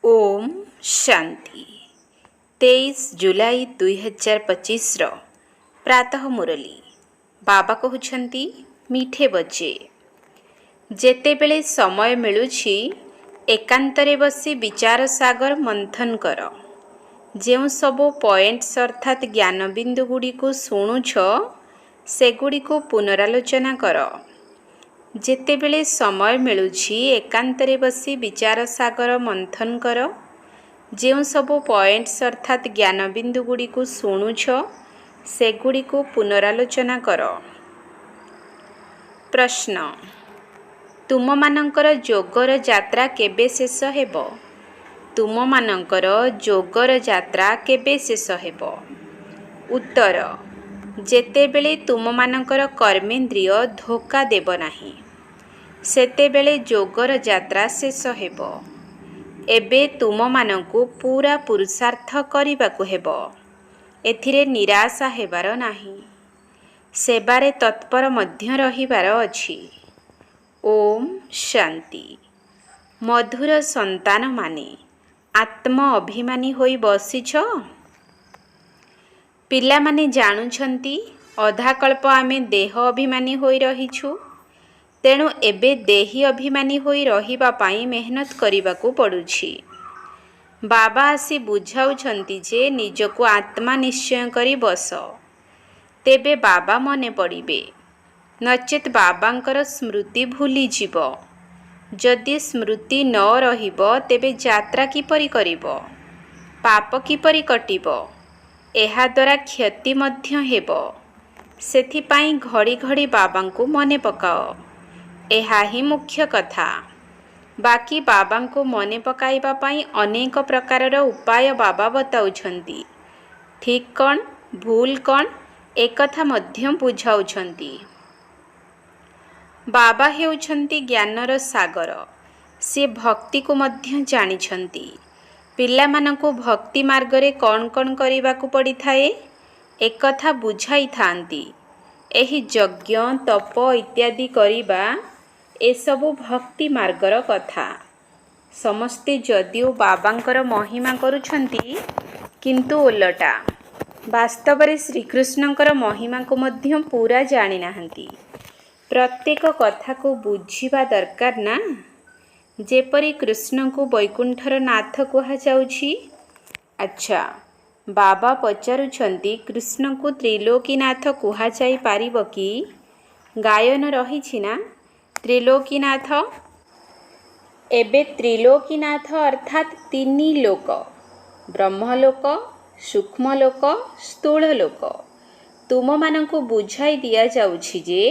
ओम शांति 23 जुलाई 2025 प्रातः मुरली बाबा कहउछंती मीठे बच्चे जेतेबेले समय मिलुछि एकांतरे बसी विचार सागर मंथन कर। जेउ सबो पॉइंट्स अर्थात ज्ञान बिंदु गुडी को शुणुछ सेगुडी को पुनरालोचना कर। जेतेबेले समय मिलुछि एकांतरे बसी विचार सागर मंथन कर। जेउ सबो पॉइंट्स अर्थात ज्ञान बिंदु गुडी को शुणुछ सेगुडी को पुनरालोचना कर। प्रश्न तुम मानकर जोगर यात्रा केबे शेष हेबो? तुम मानकर जोगर यात्रा केबे शेष हेबो? उत्तर जेतेबेले तुम मानकर कर्मेंद्रिय धोखा देब नाही सेतेबेले जोगर यात्रा शेष हेबो। एबे तुम मानकु पूरा पुरुषार्थ करिबाकु हेबो। एथिरे निराशा हेबार नाही। सेबारे तत्पर मध्य रहिबार अछि। ओम शांति। मधुर संतान माने आत्म अभिमानी होई बसिछ। पिला माने जानुछंती अधा कल्प आमे देह अभिमानी होई रहिछु। तेणु एबे देही अभिमानी होई रहिबा पाई मेहनत करिबाकू पडुछि। बाबा आसी बुझाउछंती जे निजको आत्मा निश्चय करी बस। तेबे बाबा मने पड़िबे नचेत बाबांकर स्मृति भूली जीव। जदि स्मृति न रहिबो तेबे यात्रा किपरि करिबो? पाप किपरि कटिबो? एहा द्वारा क्षति मध्य हेबो। सेथिपाई घड़ी घड़ी बाबांको मने पकाओ। एहा ही मुख्य कथा। बाकी बाबांको मने पकाइबा पाई अनेक प्रकारर उपाय बाबा बताउछंती। ठीक कौन भूल कौन एकथा मध्य बुझाउछंती। बाबा हेउछंती ज्ञानर सागर। से भक्ति को मध्य जानिछंती। पिलामानंको भक्ति मार्गरे कौन कौन करिबाकू पड़ी थाए एकथा बुझाई थांती। एही यज्ञ तप इत्यादि करिबा एसबु भक्ति मार्गर कथा। समस्ते जदिओ बाबांकर महिमा करुछंती किंतु ओलटा वास्तवरे श्रीकृष्णंकर महिमा को मध्य पूरा जानि नाहंती। प्रत्येक कथा को बुझिबा दरकार ना। जेपरि कृष्ण को वैकुंठर नाथ कुहा जाउछि। अच्छा बाबा पचारुछंती कृष्ण को त्रिलोकीनाथ कुहा जाई पारिबो कि? गायन रहिछि ना त्रिलोकीनाथ। एबे त्रिलोकीनाथ अर्थात तीनी लोक ब्रह्मलोक सूक्ष्मलोक स्थूललोक तुम मानंकु बुझाई दिया जाउछि जे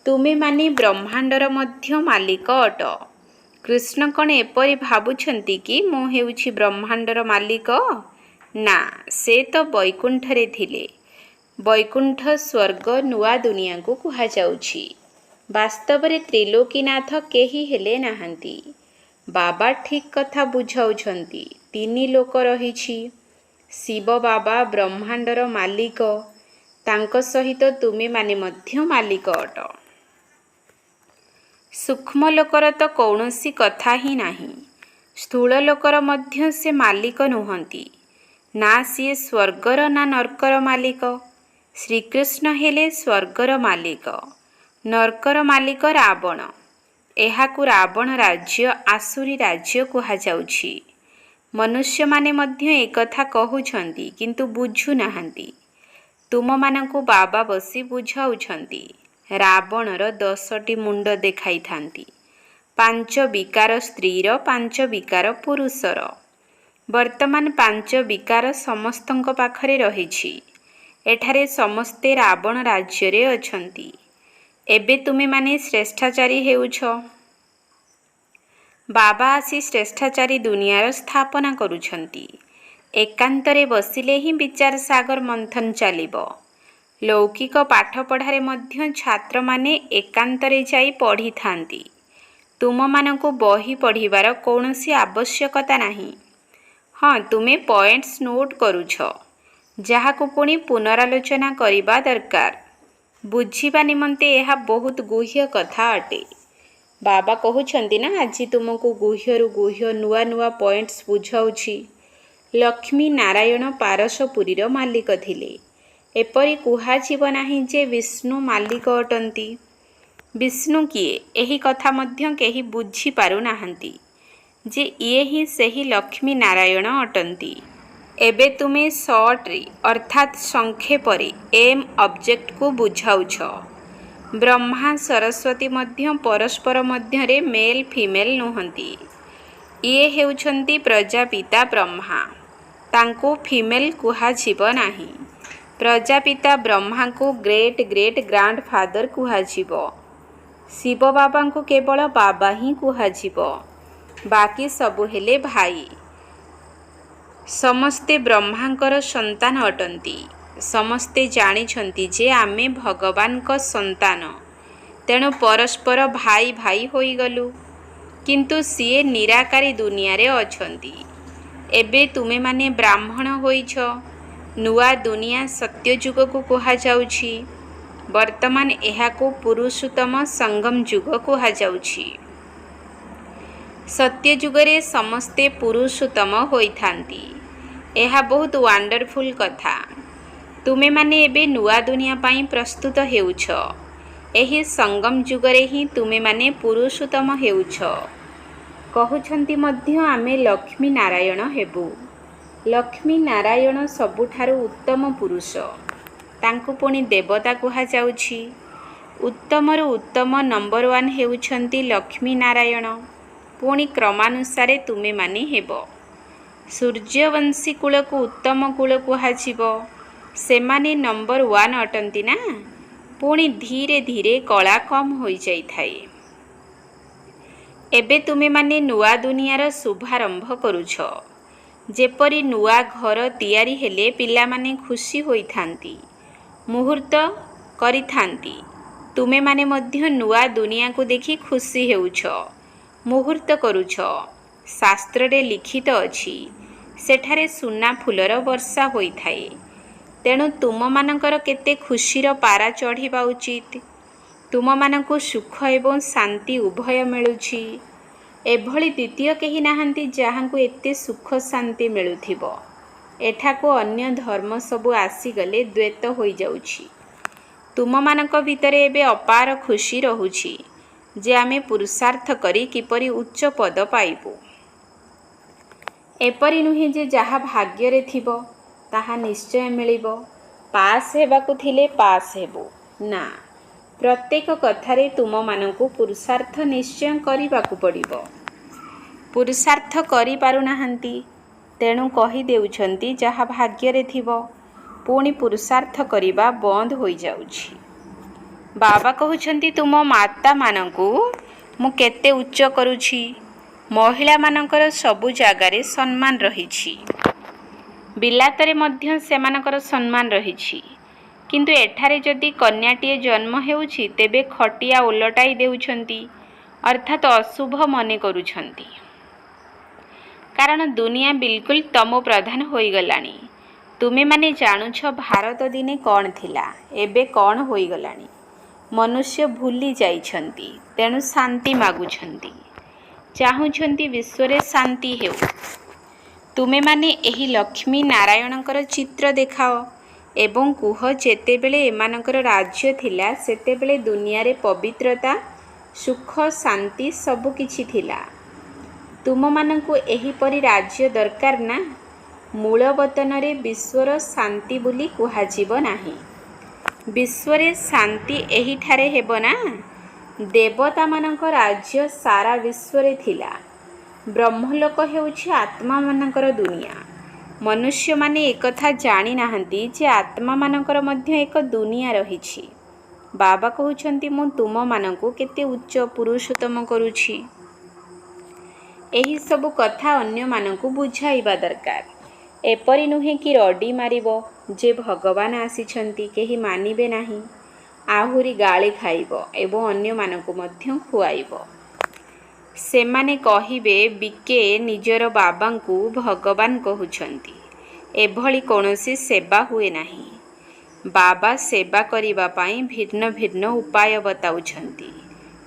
तुमे माने ब्रह्मांडर मध्य मालिक अट। कृष्ण कण एपरि भाबुछंती कि मो हेउछि ब्रह्मांडर मालिक? ना से तो वैकुंठरे थिले। वैकुंठ स्वर्ग नुआ दुनिया को कुहा जाउछि। वास्तवरे त्रिलोकीनाथ केही हेले नाहंती। बाबा ठीक कथा बुझाउछंती। तीनी लोक रहिछि। शिव बाबा ब्रह्मांडर मालिक। तांको सहित तुमे माने मध्य मालिक अट। सूक्ष्म लोकर तो कौनसी कथा ही नाही। स्थूल लोकर मध्य से मालिक नुहंती। ना सिए स्वर्गर ना नरकर मालिक। श्रीकृष्ण हेले स्वर्गर मालिक। नरकर मालिक रावण। एहाकु रावण राज्य आसुरी राज्य कुहा जाउछि। मनुष्य माने मध्य एकथा कहुछंती किंतु बुझु नाहंती। तुम मानंकु बाबा बसी बुझाउछंती। रावणर 10टी मुंड देखाई थांती। 5 विकार स्त्रीर 5 विकार पुरुषर। वर्तमान 5 विकार समस्तंक पाखरे रहिछि। एठारे समस्ते रावण राज्य रे अछंती। एबे तुमे माने श्रेष्ठाचारी हेउछ। बाबा आसी श्रेष्ठाचारी दुनियार स्थापना करुछंती। एकांतरे बसिले ही विचार सागर मंथन चलिबो। लौकिक पाठ पढ़ारे मध्य छात्र माने एकांतरे जाई पढ़ी थांती। तुम मानंकु बही पढ़िबार कौनसी आवश्यकता नाही। हाँ तुमे पॉइंट्स नोट करुछ जहाकु पुणी पुनरालोचना करिबा दरकार। बुझिबा निमंते यह बहुत गुह्य कथा अटे। ବାବା କହୁଛନ୍ତି ନା ଆଜି ତୁମକୁ ଗୁହ୍ୟରୁ ଗୁହ୍ୟ ନୂଆ ନୂଆ ପଏଣ୍ଟସ୍ ବୁଝାଉଛି। ଲକ୍ଷ୍ମୀ ନାରାୟଣ ପାରସପୁରୀର ମାଲିକ ଥିଲେ। ଏପରି କୁହାଯିବ ନାହିଁ ଯେ ବିଷ୍ଣୁ ମାଲିକ ଅଟନ୍ତି। ବିଷ୍ଣୁ କିଏ ଏହି କଥା ମଧ୍ୟ କେହି ବୁଝିପାରୁନାହାନ୍ତି ଯେ ଇଏ ହିଁ ସେହି ଲକ୍ଷ୍ମୀ ନାରାୟଣ ଅଟନ୍ତି। ଏବେ ତୁମେ ସର୍ଟରେ ଅର୍ଥାତ୍ ସଂକ୍ଷେପରେ ଏମ୍ ଅବଜେକ୍ଟକୁ ବୁଝାଉଛ। ବ୍ରହ୍ମା ସରସ୍ୱତୀ ମଧ୍ୟ ପରସ୍ପର ମଧ୍ୟରେ ମେଲ୍ ଫିମେଲ୍ ନୁହନ୍ତି। ଇଏ ହେଉଛନ୍ତି ପ୍ରଜାପିତା ବ୍ରହ୍ମା। ତାଙ୍କୁ ଫିମେଲ୍ କୁହାଯିବ ନାହିଁ। ପ୍ରଜାପିତା ବ୍ରହ୍ମାଙ୍କୁ ଗ୍ରେଟ୍ ଗ୍ରେଟ୍ ଗ୍ରାଣ୍ଡ ଫାଦର କୁହାଯିବ। ଶିବ ବାବାଙ୍କୁ କେବଳ ବାବା ହିଁ କୁହାଯିବ। ବାକି ସବୁ ହେଲେ ଭାଇ। ସମସ୍ତେ ବ୍ରହ୍ମାଙ୍କର ସନ୍ତାନ ଅଟନ୍ତି। ସମସ୍ତେ ଜାଣିଛନ୍ତି ଯେ ଆମେ ଭଗବାନଙ୍କ ସନ୍ତାନ, ତେଣୁ ପରସ୍ପର ଭାଇ ଭାଇ ହୋଇଗଲୁ। କିନ୍ତୁ ସିଏ ନିରାକାରୀ ଦୁନିଆରେ ଅଛନ୍ତି। ଏବେ ତୁମେମାନେ ବ୍ରାହ୍ମଣ ହୋଇଛ। ନୂଆ ଦୁନିଆ ସତ୍ୟଯୁଗକୁ କୁହାଯାଉଛି। ବର୍ତ୍ତମାନ ଏହାକୁ ପୁରୁଷୋତ୍ତମ ସଙ୍ଗମ ଯୁଗ କୁହାଯାଉଛି। ସତ୍ୟଯୁଗରେ ସମସ୍ତେ ପୁରୁଷୋତ୍ତମ ହୋଇଥାନ୍ତି। ଏହା ବହୁତ ୱାଣ୍ଡରଫୁଲ୍ କଥା। ତୁମେମାନେ ଏବେ ନୂଆ ଦୁନିଆ ପାଇଁ ପ୍ରସ୍ତୁତ ହେଉଛ। ଏହି ସଙ୍ଗମ ଯୁଗରେ ହିଁ ତୁମେମାନେ ପୁରୁଷୋତ୍ତମ ହେଉଛ। କହୁଛନ୍ତି ମଧ୍ୟ ଆମେ ଲକ୍ଷ୍ମୀ ନାରାୟଣ ହେବୁ। ଲକ୍ଷ୍ମୀ ନାରାୟଣ ସବୁଠାରୁ ଉତ୍ତମ ପୁରୁଷ। ତାଙ୍କୁ ପୁଣି ଦେବତା କୁହାଯାଉଛି। ଉତ୍ତମରୁ ଉତ୍ତମ ନମ୍ବର 1 ହେଉଛନ୍ତି ଲକ୍ଷ୍ମୀ ନାରାୟଣ। ପୁଣି କ୍ରମାନୁସାରେ ତୁମେମାନେ ହେବ। ସୂର୍ଯ୍ୟବଂଶୀ କୂଳକୁ ଉତ୍ତମ କୂଳ କୁହାଯିବ। ସେମାନେ ନମ୍ବର 1 ଅଟନ୍ତି ନା। ପୁଣି ଧୀରେ ଧୀରେ କଳା କମ୍ ହୋଇଯାଇଥାଏ। ଏବେ ତୁମେମାନେ ନୂଆ ଦୁନିଆର ଶୁଭାରମ୍ଭ କରୁଛ। ଯେପରି ନୂଆ ଘର ତିଆରି ହେଲେ ପିଲାମାନେ ଖୁସି ହୋଇଥାନ୍ତି, ମୁହୂର୍ତ୍ତ କରିଥାନ୍ତି। ତୁମେମାନେ ମଧ୍ୟ ନୂଆ ଦୁନିଆକୁ ଦେଖି ଖୁସି ହେଉଛ, ମୁହୂର୍ତ୍ତ କରୁଛ। ଶାସ୍ତ୍ରରେ ଲିଖିତ ଅଛି, ସେଠାରେ ସୁନା ଫୁଲର ବର୍ଷା ହୋଇଥାଏ। ତେଣୁ ତୁମମାନଙ୍କର କେତେ ଖୁସିର ପାରା ଚଢ଼ିବା ଉଚିତ। ତୁମମାନଙ୍କୁ ସୁଖ ଏବଂ ଶାନ୍ତି ଉଭୟ ମିଳୁଛି। ଏଭଳି ଦ୍ୱିତୀୟ କେହି ନାହାନ୍ତି ଯାହାଙ୍କୁ ଏତେ ସୁଖ ଶାନ୍ତି ମିଳୁଥିବ। ଏଠାକୁ ଅନ୍ୟ ଧର୍ମ ସବୁ ଆସିଗଲେ ଦ୍ୱୈତ ହୋଇଯାଉଛି। ତୁମମାନଙ୍କ ଭିତରେ ଏବେ ଅପାର ଖୁସି ରହୁଛି ଯେ ଆମେ ପୁରୁଷାର୍ଥ କରି କିପରି ଉଚ୍ଚ ପଦ ପାଇବୁ। ଏପରି ନୁହେଁ ଯେ ଯାହା ଭାଗ୍ୟରେ ଥିବ ତାହା ନିଶ୍ଚୟ ମିଳିବ। ପାସ୍ ହେବାକୁ ଥିଲେ ପାସ୍ ହେବୁ ନା, ପ୍ରତ୍ୟେକ କଥାରେ ତୁମମାନଙ୍କୁ ପୁରୁଷାର୍ଥ ନିଶ୍ଚୟ କରିବାକୁ ପଡ଼ିବ। ପୁରୁଷାର୍ଥ କରିପାରୁନାହାନ୍ତି, ତେଣୁ କହିଦେଉଛନ୍ତି ଯାହା ଭାଗ୍ୟରେ ଥିବ। ପୁଣି ପୁରୁଷାର୍ଥ କରିବା ବନ୍ଦ ହୋଇଯାଉଛି। ବାବା କହୁଛନ୍ତି ତୁମ ମାତାମାନଙ୍କୁ ମୁଁ କେତେ ଉଚ୍ଚ କରୁଛି। ମହିଳାମାନଙ୍କର ସବୁ ଜାଗାରେ ସମ୍ମାନ ରହିଛି। ବିଲାତରେ ମଧ୍ୟ ସେମାନଙ୍କର ସମ୍ମାନ ରହିଛି। କିନ୍ତୁ ଏଠାରେ ଯଦି କନ୍ୟାଟିଏ ଜନ୍ମ ହେଉଛି ତେବେ ଖଟିଆ ଓଲଟାଇ ଦେଉଛନ୍ତି, ଅର୍ଥାତ୍ ଅଶୁଭ ମନେ କରୁଛନ୍ତି। କାରଣ ଦୁନିଆ ବିଲକୁଲ ତମୋ ପ୍ରଧାନ ହୋଇଗଲାଣି। ତୁମେମାନେ ଜାଣୁଛ ଭାରତ ଦିନେ କ'ଣ ଥିଲା, ଏବେ କ'ଣ ହୋଇଗଲାଣି। ମନୁଷ୍ୟ ଭୁଲି ଯାଇଛନ୍ତି, ତେଣୁ ଶାନ୍ତି ମାଗୁଛନ୍ତି, ଚାହୁଁଛନ୍ତି ବିଶ୍ୱରେ ଶାନ୍ତି ହେଉ। ତୁମେମାନେ ଏହି ଲକ୍ଷ୍ମୀ ନାରାୟଣଙ୍କର ଚିତ୍ର ଦେଖାଅ ଏବଂ କୁହ ଯେତେବେଳେ ଏମାନଙ୍କର ରାଜ୍ୟ ଥିଲା ସେତେବେଳେ ଦୁନିଆରେ ପବିତ୍ରତା, ସୁଖ, ଶାନ୍ତି ସବୁକିଛି ଥିଲା। ତୁମମାନଙ୍କୁ ଏହିପରି ରାଜ୍ୟ ଦରକାର ନା। ମୂଳ ବତନରେ ବିଶ୍ୱର ଶାନ୍ତି ବୋଲି କୁହାଯିବ ନାହିଁ। ବିଶ୍ୱରେ ଶାନ୍ତି ଏହିଠାରେ ହେବ ନା। ଦେବତାମାନଙ୍କ ରାଜ୍ୟ ସାରା ବିଶ୍ୱରେ ଥିଲା। ବ୍ରହ୍ମଲୋକ ହେଉଛି ଆତ୍ମାମାନଙ୍କର ଦୁନିଆ। ମନୁଷ୍ୟମାନେ ଏକଥା ଜାଣିନାହାନ୍ତି ଯେ ଆତ୍ମାମାନଙ୍କର ମଧ୍ୟ ଏକ ଦୁନିଆ ରହିଛି। ବାବା କହୁଛନ୍ତି ମୁଁ ତୁମମାନଙ୍କୁ କେତେ ଉଚ୍ଚ ପୁରୁଷୋତ୍ତମ କରୁଛି। ଏହିସବୁ କଥା ଅନ୍ୟମାନଙ୍କୁ ବୁଝାଇବା ଦରକାର। ଏପରି ନୁହେଁ କି ରଡ଼ି ମାରିବ ଯେ ଭଗବାନ ଆସିଛନ୍ତି, କେହି ମାନିବେ ନାହିଁ। ଆହୁରି ଗାଳି ଖାଇବ ଏବଂ ଅନ୍ୟମାନଙ୍କୁ ମଧ୍ୟ ଖୁଆଇବ। ସେମାନେ କହିବେ ବିକେ ନିଜର ବାବାଙ୍କୁ ଭଗବାନ କହୁଛନ୍ତି। ଏଭଳି କୌଣସି ସେବା ହୁଏ ନାହିଁ। ବାବା ସେବା କରିବା ପାଇଁ ଭିନ୍ନ ଭିନ୍ନ ଉପାୟ ବତାଉଛନ୍ତି।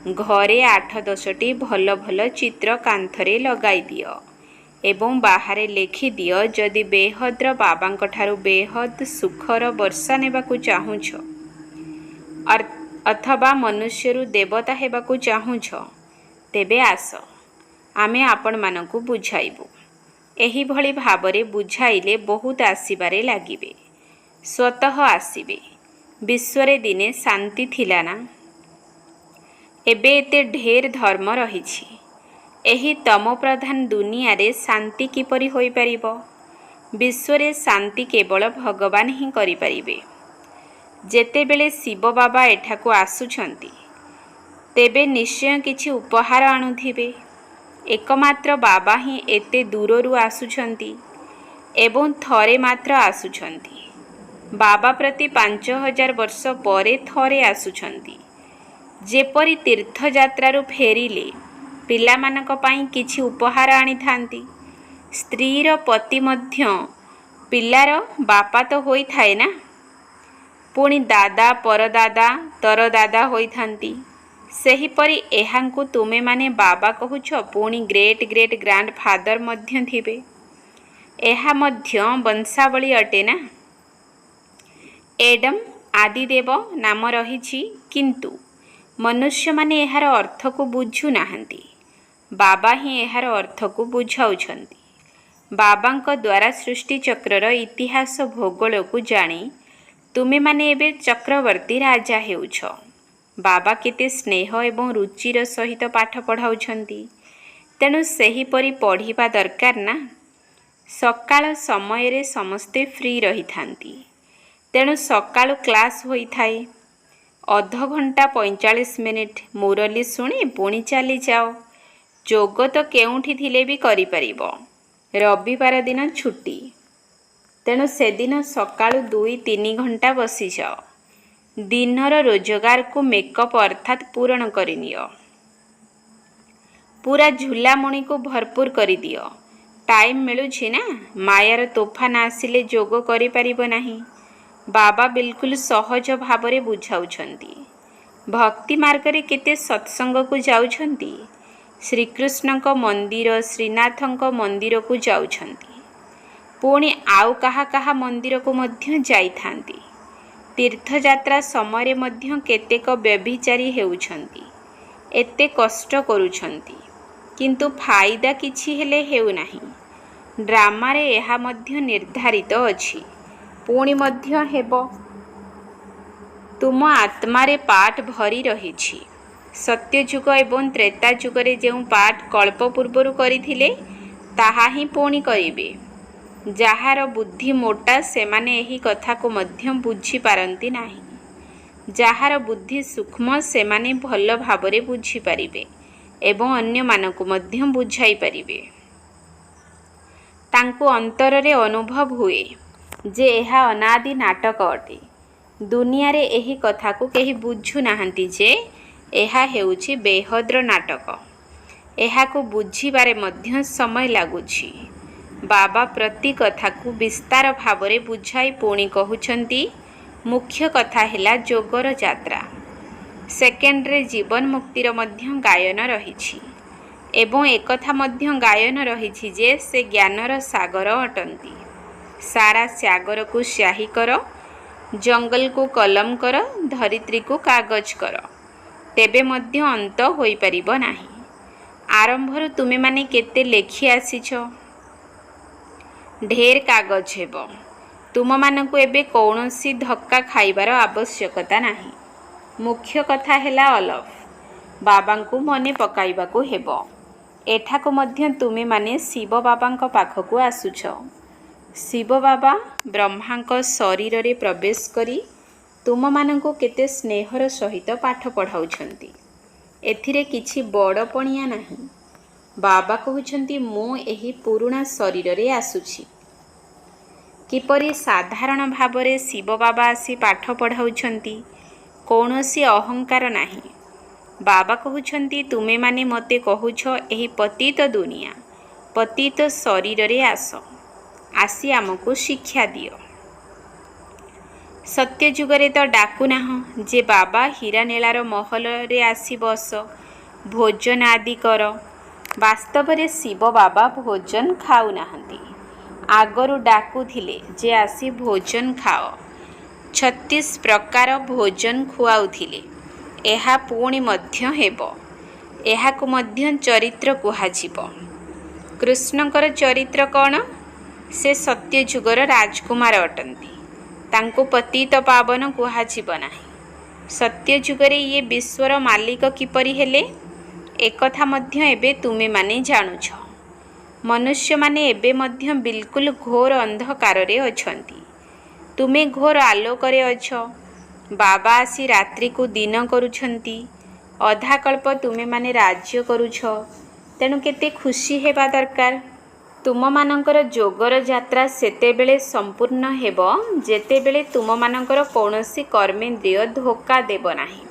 ଘରେ 8-10ଟି ଭଲ ଭଲ ଚିତ୍ର କାନ୍ଥରେ ଲଗାଇ ଦିଅ ଏବଂ ବାହାରେ ଲେଖିଦିଅ, ଯଦି ବେହଦ୍ର ବାବାଙ୍କଠାରୁ ବେହଦ ସୁଖର ବର୍ଷା ନେବାକୁ ଚାହୁଁଛ ଅଥବା ମନୁଷ୍ୟରୁ ଦେବତା ହେବାକୁ ଚାହୁଁଛ, ତେବେ ଆସ, ଆମେ ଆପଣମାନଙ୍କୁ ବୁଝାଇବୁ। ଏହିଭଳି ଭାବରେ ବୁଝାଇଲେ ବହୁତ ଆସିବାରେ ଲାଗିବେ, ସ୍ୱତଃ ଆସିବେ। ବିଶ୍ୱରେ ଦିନେ ଶାନ୍ତି ଥିଲା ନା? ଏବେ ଏତେ ଢେର ଧର୍ମ ରହିଛି। ଏହି ତମୋପ୍ରଧାନ ଦୁନିଆରେ ଶାନ୍ତି କିପରି ହୋଇପାରିବ? ବିଶ୍ୱରେ ଶାନ୍ତି କେବଳ ଭଗବାନ ହିଁ କରିପାରିବେ। ଯେତେବେଳେ ଶିବ ବାବା ଏଠାକୁ ଆସୁଛନ୍ତି, ତେବେ ନିଶ୍ଚୟ କିଛି ଉପହାର ଆଣୁଥିବେ। ଏକମାତ୍ର ବାବା ହିଁ ଏତେ ଦୂରରୁ ଆସୁଛନ୍ତି ଏବଂ ଥରେ ମାତ୍ର ଆସୁଛନ୍ତି। ବାବା ପ୍ରତି 5000 ବର୍ଷ ପରେ ଥରେ ଆସୁଛନ୍ତି। ଯେପରି ତୀର୍ଥଯାତ୍ରାରୁ ଫେରିଲେ ପିଲାମାନଙ୍କ ପାଇଁ କିଛି ଉପହାର ଆଣିଥାନ୍ତି, ସ୍ତ୍ରୀର ପତି ମଧ୍ୟ ପିଲାର ବାପା ତ ହୋଇଥାଏ ନା, ପୁଣି ଦାଦା, ପରଦାଦା, ତରଦାଦା ହୋଇଥାନ୍ତି। ସେହିପରି ଏହାଙ୍କୁ ତୁମେମାନେ ବାବା କହୁଛ, ପୁଣି ଗ୍ରେଟ୍ ଗ୍ରେଟ୍ ଗ୍ରାଣ୍ଡ ଫାଦର ମଧ୍ୟ ଥିବେ। ଏହା ମଧ୍ୟ ବଂଶାବଳୀ ଅଟେ ନା? ଏଡମ୍ ଆଦିଦେବ ନାମ ରହିଛି, କିନ୍ତୁ ମନୁଷ୍ୟମାନେ ଏହାର ଅର୍ଥକୁ ବୁଝୁନାହାନ୍ତି। ବାବା ହିଁ ଏହାର ଅର୍ଥକୁ ବୁଝାଉଛନ୍ତି। ବାବାଙ୍କ ଦ୍ୱାରା ସୃଷ୍ଟିଚକ୍ରର ଇତିହାସ ଭୂଗୋଳକୁ ଜାଣି ତୁମେମାନେ ଏବେ ଚକ୍ରବର୍ତ୍ତୀ ରାଜା ହେଉଛ। ବାବା କେତେ ସ୍ନେହ ଏବଂ ରୁଚିର ସହିତ ପାଠ ପଢ଼ାଉଛନ୍ତି, ତେଣୁ ସେହିପରି ପଢ଼ିବା ଦରକାର ନା। ସକାଳ ସମୟରେ ସମସ୍ତେ ଫ୍ରି ରହିଥାନ୍ତି, ତେଣୁ ସକାଳୁ କ୍ଲାସ୍ ହୋଇଥାଏ। ଅଧଘଣ୍ଟା 45 ମିନିଟ୍ ମୁରଲି ଶୁଣି ପୁଣି ଚାଲିଯାଅ। ଯୋଗ ତ କେଉଁଠି ଥିଲେ ବି କରିପାରିବ। ରବିବାର ଦିନ ଛୁଟି, ତେଣୁ ସେଦିନ ସକାଳୁ 2-3 ଘଣ୍ଟା ବସିଯାଅ। ଦିନର ରୋଜଗାରକୁ ମେକଅପ୍ ଅର୍ଥାତ୍ ପୂରଣ କରିନିଅ। ପୁରା ଝୁଲାମୁଣିକୁ ଭରପୁର କରିଦିଅ। ଟାଇମ୍ ମିଳୁଛି ନା? ମାୟାର ତୋଫାନ ଆସିଲେ ଯୋଗ କରିପାରିବ ନାହିଁ। ବାବା ବିଲକୁଲ ସହଜ ଭାବରେ ବୁଝାଉଛନ୍ତି। ଭକ୍ତି ମାର୍ଗରେ କେତେ ସତ୍ସଙ୍ଗକୁ ଯାଉଛନ୍ତି। ଶ୍ରୀକୃଷ୍ଣଙ୍କ ମନ୍ଦିର, ଶ୍ରୀନାଥଙ୍କ ମନ୍ଦିରକୁ ଯାଉଛନ୍ତି, ପୁଣି ଆଉ କାହା କାହା ମନ୍ଦିରକୁ ମଧ୍ୟ ଯାଇଥାନ୍ତି। ତୀର୍ଥଯାତ୍ରା ସମୟରେ ମଧ୍ୟ କେତେକ ବ୍ୟଭିଚାରୀ ହେଉଛନ୍ତି, ଏତେ କଷ୍ଟ କରୁଛନ୍ତି, କିନ୍ତୁ ଫାଇଦା କିଛି ହେଲେ ହେଉନାହିଁ। ଡ୍ରାମାରେ ଏହା ମଧ୍ୟ ନିର୍ଦ୍ଧାରିତ ଅଛି, ପୁଣି ମଧ୍ୟ ହେବ। ତୁମ ଆତ୍ମାରେ ପାର୍ଟ ଭରି ରହିଛି। ସତ୍ୟଯୁଗ ଏବଂ ତ୍ରେତା ଯୁଗରେ ଯେଉଁ ପାଠ କଳ୍ପ ପୂର୍ବରୁ କରିଥିଲେ, ତାହା ହିଁ ପୁଣି କରିବେ। ଯାହାର ବୁଦ୍ଧି ମୋଟା, ସେମାନେ ଏହି କଥାକୁ ମଧ୍ୟ ବୁଝିପାରନ୍ତି ନାହିଁ। ଯାହାର ବୁଦ୍ଧି ସୂକ୍ଷ୍ମ, ସେମାନେ ଭଲ ଭାବରେ ବୁଝିପାରିବେ ଏବଂ ଅନ୍ୟମାନଙ୍କୁ ମଧ୍ୟ ବୁଝାଇ ପାରିବେ। ତାଙ୍କୁ ଅନ୍ତରରେ ଅନୁଭବ ହୁଏ ଯେ ଏହା ଅନାଦି ନାଟକ ଅଟେ। ଦୁନିଆରେ ଏହି କଥାକୁ କେହି ବୁଝୁନାହାନ୍ତି ଯେ ଏହା ହେଉଛି ବେହଦ୍ର ନାଟକ। ଏହାକୁ ବୁଝିବାରେ ମଧ୍ୟ ସମୟ ଲାଗୁଛି। ବାବା ପ୍ରତି କଥାକୁ ବିସ୍ତାର ଭାବରେ ବୁଝାଇ ପୁଣି କହୁଛନ୍ତି, ମୁଖ୍ୟ କଥା ହେଲା ଯୋଗର ଯାତ୍ରା। ସେକେଣ୍ଡରେ ଜୀବନ ମୁକ୍ତିର ମଧ୍ୟ ଗାୟନ ରହିଛି ଏବଂ ଏକଥା ମଧ୍ୟ ଗାୟନ ରହିଛି ଯେ ସେ ଜ୍ଞାନର ସାଗର ଅଟନ୍ତି। ସାରା ସାଗରକୁ ସ୍ୟାହି କର, ଜଙ୍ଗଲକୁ କଲମ କର, ଧରିତ୍ରୀକୁ କାଗଜ କର, ତେବେ ମଧ୍ୟ ଅନ୍ତ ହୋଇପାରିବ ନାହିଁ। ଆରମ୍ଭରୁ ତୁମେମାନେ କେତେ ଲେଖି ଆସିଛ। ଢେର କାଗଜ ହେବ। ତୁମମାନଙ୍କୁ ଏବେ କୌଣସି ଧକ୍କା ଖାଇବାର ଆବଶ୍ୟକତା ନାହିଁ। ମୁଖ୍ୟ କଥା ହେଲା ଅଲଫ। ବାବାଙ୍କୁ ମନେ ପକାଇବାକୁ ହେବ। ଏଠାକୁ ମଧ୍ୟ ତୁମେମାନେ ଶିବ ବାବାଙ୍କ ପାଖକୁ ଆସୁଛ। ଶିବ ବାବା ବ୍ରହ୍ମାଙ୍କ ଶରୀରରେ ପ୍ରବେଶ କରି ତୁମମାନଙ୍କୁ କେତେ ସ୍ନେହର ସହିତ ପାଠ ପଢ଼ାଉଛନ୍ତି। ଏଥିରେ କିଛି ବଡ଼ ପଣିଆ ନାହିଁ। ବାବା କହୁଛନ୍ତି, ମୁଁ ଏହି ପୁରୁଣା ଶରୀରରେ ଆସୁଛି। କିପରି ସାଧାରଣ ଭାବରେ ଶିବ ବାବା ଆସି ପାଠ ପଢ଼ାଉଛନ୍ତି, କୌଣସି ଅହଙ୍କାର ନାହିଁ। ବାବା କହୁଛନ୍ତି, ତୁମେମାନେ ମୋତେ କହୁଛ ଏହି ପତିତ ଦୁନିଆ, ପତିତ ଶରୀରରେ ଆସ, ଆସି ଆମକୁ ଶିକ୍ଷା ଦିଅ। ସତ୍ୟଯୁଗରେ ତ ଡାକୁନାହଁ ଯେ ବାବା ହୀରାନୀଳାର ମହଲରେ ଆସି ବସ, ଭୋଜନ ଆଦି କର। ବାସ୍ତବରେ ଶିବ ବାବା ଭୋଜନ ଖାଉନାହାନ୍ତି। ଆଗରୁ ଡାକୁଥିଲେ ଯେ ଆସି ଭୋଜନ ଖାଅ। 36 ପ୍ରକାର ଭୋଜନ ଖୁଆଉଥିଲେ। ଏହା ପୁଣି ମଧ୍ୟ ହେବ। ଏହାକୁ ମଧ୍ୟ ଚରିତ୍ର କୁହାଯିବ। କୃଷ୍ଣଙ୍କର ଚରିତ୍ର କ'ଣ? ସେ ସତ୍ୟଯୁଗର ରାଜକୁମାର ଅଟନ୍ତି। ତାଙ୍କୁ ପତିତ ପାବନ କୁହାଯିବ ନାହିଁ। ସତ୍ୟଯୁଗରେ ଇଏ ବିଶ୍ୱର ମାଲିକ କିପରି ହେଲେ, ଏକଥା ମଧ୍ୟ ଏବେ ତୁମେମାନେ ଜାଣୁଛ। ମନୁଷ୍ୟମାନେ ଏବେ ମଧ୍ୟ ବିଲକୁଲ ଘୋର ଅନ୍ଧକାରରେ ଅଛନ୍ତି। ତୁମେ ଘୋର ଆଲୋକରେ ଅଛ। ବାବା ଆସି ରାତ୍ରିକୁ ଦିନ କରୁଛନ୍ତି। ଅଧାକଳ୍ପ ତୁମେମାନେ ରାଜ୍ୟ କରୁଛ। ତେଣୁ କେତେ ଖୁସି ହେବା ଦରକାର। ତୁମମାନଙ୍କର ଯୋଗର ଯାତ୍ରା ସେତେବେଳେ ସମ୍ପୂର୍ଣ୍ଣ ହେବ ଯେତେବେଳେ ତୁମମାନଙ୍କର କୌଣସି କର୍ମେନ୍ଦ୍ରିୟ ଧୋକା ଦେବ ନାହିଁ।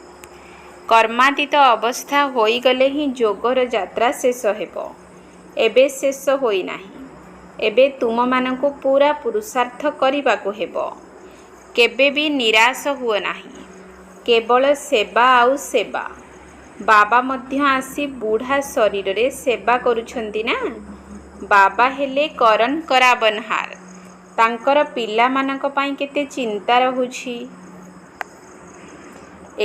କର୍ମାତୀତ ଅବସ୍ଥା ହୋଇଗଲେ ହିଁ ଯୋଗର ଯାତ୍ରା ଶେଷ ହେବ। ଏବେ ଶେଷ ହୋଇନାହିଁ। ଏବେ ତୁମମାନଙ୍କୁ ପୁରା ପୁରୁଷାର୍ଥ କରିବାକୁ ହେବ। କେବେ ବି ନିରାଶ ହୁଅ ନାହିଁ। କେବଳ ସେବା ଆଉ ସେବା। ବାବା ମଧ୍ୟ ଆସି ବୁଢ଼ା ଶରୀରରେ ସେବା କରୁଛନ୍ତି ନା। ବାବା ହେଲେ କରନ୍ କରାବନହାର। ତାଙ୍କର ପିଲାମାନଙ୍କ ପାଇଁ କେତେ ଚିନ୍ତା ରହୁଛି।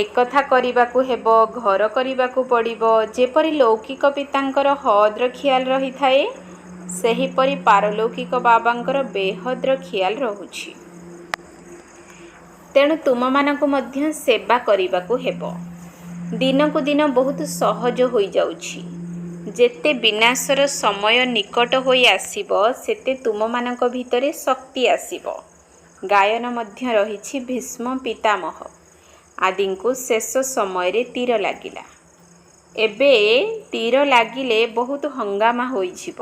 ଏକଥା କରିବାକୁ ହେବ, ଘର କରିବାକୁ ପଡ଼ିବ। ଯେପରି ଲୌକିକ ପିତାଙ୍କର ହଦ୍ର ଖିଆଲ ରହିଥାଏ, ସେହିପରି ପାରଲୌକିକ ବାବାଙ୍କର ବେହଦ୍ର ଖିଆଲ ରହୁଛି। ତେଣୁ ତୁମମାନଙ୍କୁ ମଧ୍ୟ ସେବା କରିବାକୁ ହେବ। ଦିନକୁ ଦିନ ବହୁତ ସହଜ ହୋଇଯାଉଛି। ଯେତେ ବିନାଶର ସମୟ ନିକଟ ହୋଇ ଆସିବ, ସେତେ ତୁମମାନଙ୍କ ଭିତରେ ଶକ୍ତି ଆସିବ। ଗାୟନ ମଧ୍ୟ ରହିଛି ଭୀଷ୍ମ ପିତାମହ ଆଦିଙ୍କୁ ଶେଷ ସମୟରେ ତୀର ଲାଗିଲା। ଏବେ ତୀର ଲାଗିଲେ ବହୁତ ହଙ୍ଗାମା ହୋଇଯିବ।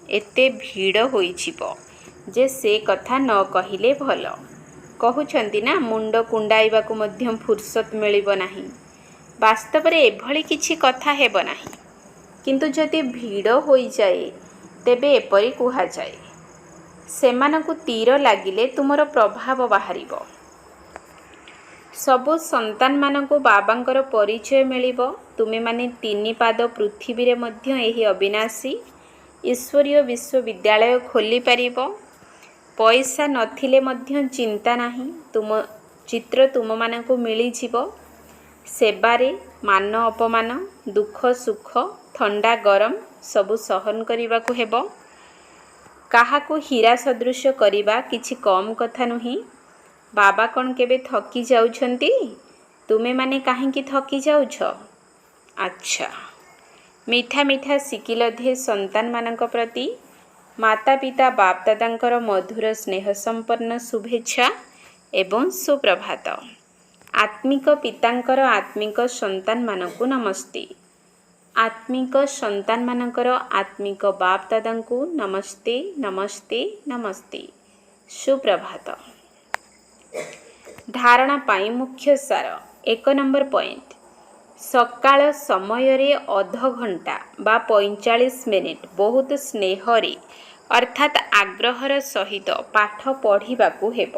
ଏତେ ଭିଡ଼ ହୋଇଯିବ ଯେ ସେ କଥା ନ କହିଲେ ଭଲ। କହୁଛନ୍ତି ନା, ମୁଣ୍ଡ କୁଣ୍ଡାଇବାକୁ ମଧ୍ୟ ଫୁର୍ସତ ମିଳିବ ନାହିଁ। ବାସ୍ତବରେ ଏଭଳି କିଛି କଥା ହେବ ନାହିଁ। କିନ୍ତୁ ଯଦି ଭିଡ଼ ହୋଇଯାଏ, ତେବେ ଏପରି କୁହାଯାଏ, ସେମାନଙ୍କୁ ତୀର ଲାଗିଲେ ତୁମର ପ୍ରଭାବ ବାହାରିବ। ସବୁ ସନ୍ତାନମାନଙ୍କୁ ବାବାଙ୍କର ପରିଚୟ ମିଳିବ। ତୁମେମାନେ 3 ପାଦ ପୃଥିବୀରେ ମଧ୍ୟ ଏହି ଅବିନାଶୀ ଈଶ୍ୱରୀୟ ବିଶ୍ୱବିଦ୍ୟାଳୟ ଖୋଲିପାରିବ। ପଇସା ନଥିଲେ ମଧ୍ୟ ଚିନ୍ତା ନାହିଁ। ଚିତ୍ର ତୁମମାନଙ୍କୁ ମିଳିଯିବ। ସେବାରେ ମାନ ଅପମାନ, ଦୁଃଖ ସୁଖ, ଥଣ୍ଡା ଗରମ ସବୁ ସହନ କରିବାକୁ ହେବ। କାହାକୁ ହୀରା ସଦୃଶ କରିବା କିଛି କମ୍ କଥା ନୁହେଁ। ବାବା କ'ଣ କେବେ ଥକି ଯାଉଛନ୍ତି? ତୁମେମାନେ କାହିଁକି ଥକି ଯାଉଛ? ଆଚ୍ଛା, ମିଠା ମିଠା ଶିକିଲ ଦିଏ ସନ୍ତାନମାନଙ୍କ ପ୍ରତି ମାତା ପିତା ବାପ ଦାଦାଙ୍କର ମଧୁର ସ୍ନେହ ସମ୍ପନ୍ନ ଶୁଭେଚ୍ଛା ଏବଂ ସୁପ୍ରଭାତ। ଆତ୍ମିକ ପିତାଙ୍କର ଆତ୍ମିକ ସନ୍ତାନମାନଙ୍କୁ ନମସ୍ତେ। ଆତ୍ମିକ ସନ୍ତାନମାନଙ୍କର ଆତ୍ମିକ ବାପ ଦାଦାଙ୍କୁ ନମସ୍ତେ ନମସ୍ତେ ନମସ୍ତେ। ସୁପ୍ରଭାତ। ଧାରଣା ପାଇଁ ମୁଖ୍ୟ ସାର। 1 ନମ୍ବର ପଏଣ୍ଟ। ସକାଳ ସମୟରେ ଅଧଘଣ୍ଟା ବା 45 ମିନିଟ ବହୁତ ସ୍ନେହରେ ଅର୍ଥାତ୍ ଆଗ୍ରହର ସହିତ ପାଠ ପଢ଼ିବାକୁ ହେବ।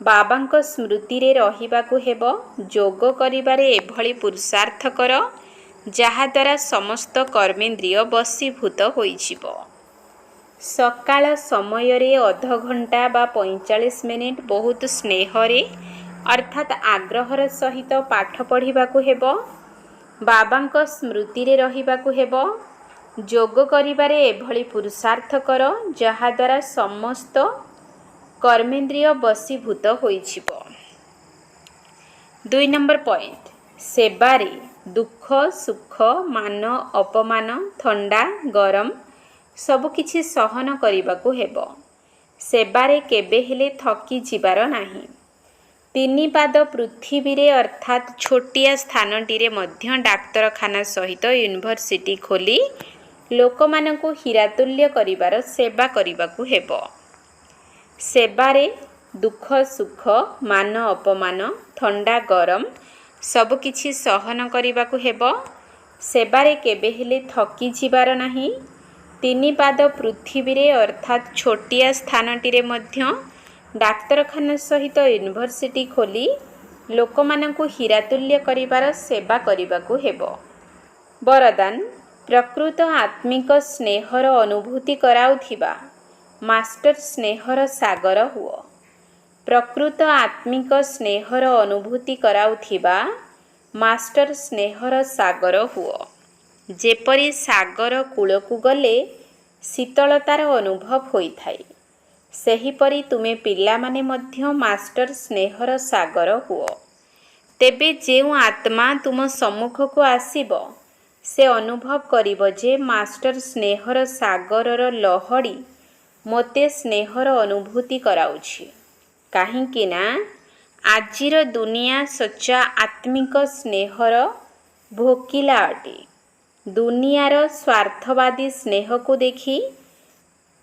ବାବାଙ୍କ ସ୍ମୃତିରେ ରହିବାକୁ ହେବ। ଯୋଗ କରିବାରେ ଏଭଳି ପୁରୁଷାର୍ଥ କର, ଯାହାଦ୍ୱାରା ସମସ୍ତ କର୍ମେନ୍ଦ୍ରିୟ ବଶୀଭୂତ ହୋଇଯିବ। ସକାଳ ସମୟରେ ଅଧଘଣ୍ଟା ବା 45 ମିନିଟ ବହୁତ ସ୍ନେହରେ ଅର୍ଥାତ୍ ଆଗ୍ରହର ସହିତ ପାଠ ପଢ଼ିବାକୁ ହେବ। ବାବାଙ୍କ ସ୍ମୃତିରେ ରହିବାକୁ ହେବ। ଯୋଗ କରିବାରେ ଏଭଳି ପୁରୁଷାର୍ଥ କର, ଯାହାଦ୍ୱାରା ସମସ୍ତ କର୍ମେନ୍ଦ୍ରିୟ ବଶୀଭୂତ ହୋଇଯିବ। 2 ନମ୍ବର ପଏଣ୍ଟ। ସେବାରେ ଦୁଃଖ ସୁଖ, ମାନ ଅପମାନ, ଥଣ୍ଡା ଗରମ ସବୁକିଛି ସହନ କରିବାକୁ ହେବ। ସେବାରେ କେବେ ହେଲେ ଥକି ଯିବାର ନାହିଁ। 3 ପାଦ ପୃଥିବୀରେ ଅର୍ଥାତ୍ ଛୋଟିଆ ସ୍ଥାନଟିରେ ମଧ୍ୟ ଡାକ୍ତରଖାନା ସହିତ ୟୁନିଭର୍ସିଟି ଖୋଲି ଲୋକମାନଙ୍କୁ ହୀରାତୁଲ୍ୟ କରିବାର ସେବା କରିବାକୁ ହେବ। ସେବାରେ ଦୁଃଖ ସୁଖ, ମାନ ଅପମାନ, ଥଣ୍ଡା ଗରମ ସବୁକିଛି ସହନ କରିବାକୁ ହେବ। ସେବାରେ କେବେ ହେଲେ ଥକି ଯିବାର ନାହିଁ। 3 ପାଦ ପୃଥିବୀରେ ଅର୍ଥାତ୍ ଛୋଟିଆ ସ୍ଥାନଟିରେ ମଧ୍ୟ ଡାକ୍ତରଖାନା ସହିତ ୟୁନିଭର୍ସିଟି ଖୋଲି ଲୋକମାନଙ୍କୁ ହୀରାତୁଲ୍ୟ କରିବାର ସେବା କରିବାକୁ ହେବ। ବରଦାନ ପ୍ରକୃତ ଆତ୍ମିକ ସ୍ନେହର ଅନୁଭୂତି କରାଉଥିବା ମାଷ୍ଟର ସ୍ନେହର ସାଗର ହୁଅ। ପ୍ରକୃତ ଆତ୍ମିକ ସ୍ନେହର ଅନୁଭୂତି କରାଉଥିବା ମାଷ୍ଟର ସ୍ନେହର ସାଗର ହୁଅ। ଯେପରି ସାଗର କୂଳକୁ ଗଲେ ଶୀତଳତାର ଅନୁଭବ ହୋଇଥାଏ, ସେହିପରି ତୁମେ ପିଲାମାନେ ମଧ୍ୟ ମାଷ୍ଟର ସ୍ନେହର ସାଗର ହୁଅ। ତେବେ ଯେଉଁ ଆତ୍ମା ତୁମ ସମ୍ମୁଖକୁ ଆସିବ, ସେ ଅନୁଭବ କରିବ ଯେ ମାଷ୍ଟର ସ୍ନେହର ସାଗରର ଲହଡ଼ି ମୋତେ ସ୍ନେହର ଅନୁଭୂତି କରାଉଛି। କାହିଁକି ନା ଆଜିର ଦୁନିଆ ସଚ୍ଚା ଆତ୍ମିକ ସ୍ନେହର ଭୋକିଲା ଅଟେ। ଦୁନିଆର ସ୍ୱାର୍ଥବାଦୀ ସ୍ନେହକୁ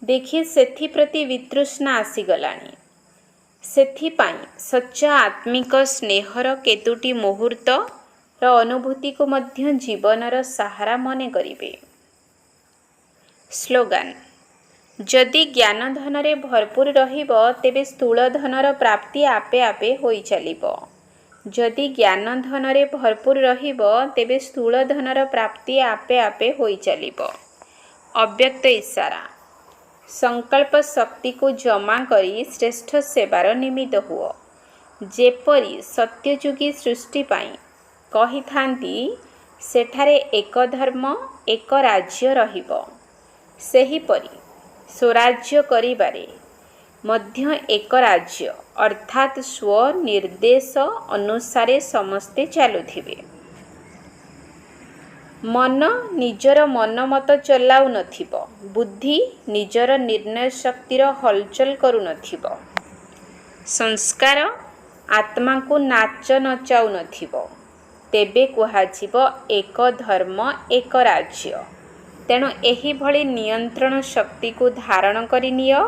ଦେଖି ସେଥିପ୍ରତି ବିତୃଷ୍ଣା ଆସିଗଲାଣି। ସେଥିପାଇଁ ସଚ୍ଚା ଆତ୍ମିକ ସ୍ନେହର କେତୋଟି ମୁହୂର୍ତ୍ତର ଅନୁଭୂତିକୁ ମଧ୍ୟ ଜୀବନର ସାହାରା ମନେ କରିବେ। ସ୍ଲୋଗାନ ଯଦି ଜ୍ଞାନ ଧନରେ ଭରପୁର ରହିବ, ତେବେ ସ୍ଥୂଳ ଧନର ପ୍ରାପ୍ତି ଆପେ ଆପେ ହୋଇଚାଲିବ। ଯଦି ଜ୍ଞାନ ଧନରେ ଭରପୁର ରହିବ, ତେବେ ସ୍ଥୂଳ ଧନର ପ୍ରାପ୍ତି ଆପେ ଆପେ ହୋଇଚାଲିବ। ଅବ୍ୟକ୍ତ ଇସାରା ସଂକଳ୍ପ ଶକ୍ତିକୁ ଜମା କରି ଶ୍ରେଷ୍ଠ ସେବାର ନିମିତ୍ତ ହୁଅ। ଯେପରି ସତ୍ୟଯୁଗୀ ସୃଷ୍ଟି ପାଇଁ କହିଥାନ୍ତି, ସେଠାରେ ଏକ ଧର୍ମ ଏକ ରାଜ୍ୟ ରହିବ, ସେହିପରି ସ୍ୱରାଜ୍ୟ କରିବାରେ ମଧ୍ୟ ଏକ ରାଜ୍ୟ ଅର୍ଥାତ୍ ସ୍ୱନିର୍ଦ୍ଦେଶ ଅନୁସାରେ ସମସ୍ତେ ଚାଲୁଥିବେ। ମନ ନିଜର ମନମତ ଚଲାଉନଥିବ, ବୁଦ୍ଧି ନିଜର ନିର୍ଣ୍ଣୟ ଶକ୍ତିର ହଲଚଲ କରୁନଥିବ, ସଂସ୍କାର ଆତ୍ମାକୁ ନାଚ ନଚାଉନଥିବ, ତେବେ କୁହାଯିବ ଏକ ଧର୍ମ ଏକ ରାଜ୍ୟ। ତେଣୁ ଏହିଭଳି ନିୟନ୍ତ୍ରଣ ଶକ୍ତିକୁ ଧାରଣ କରି ନିଅ।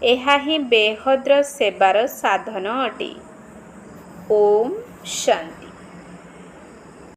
ଏହା ହିଁ ବେହଦ୍ର ସେବାର ସାଧନ ଅଟେ। ଓମ୍ ଶାନ୍ତି।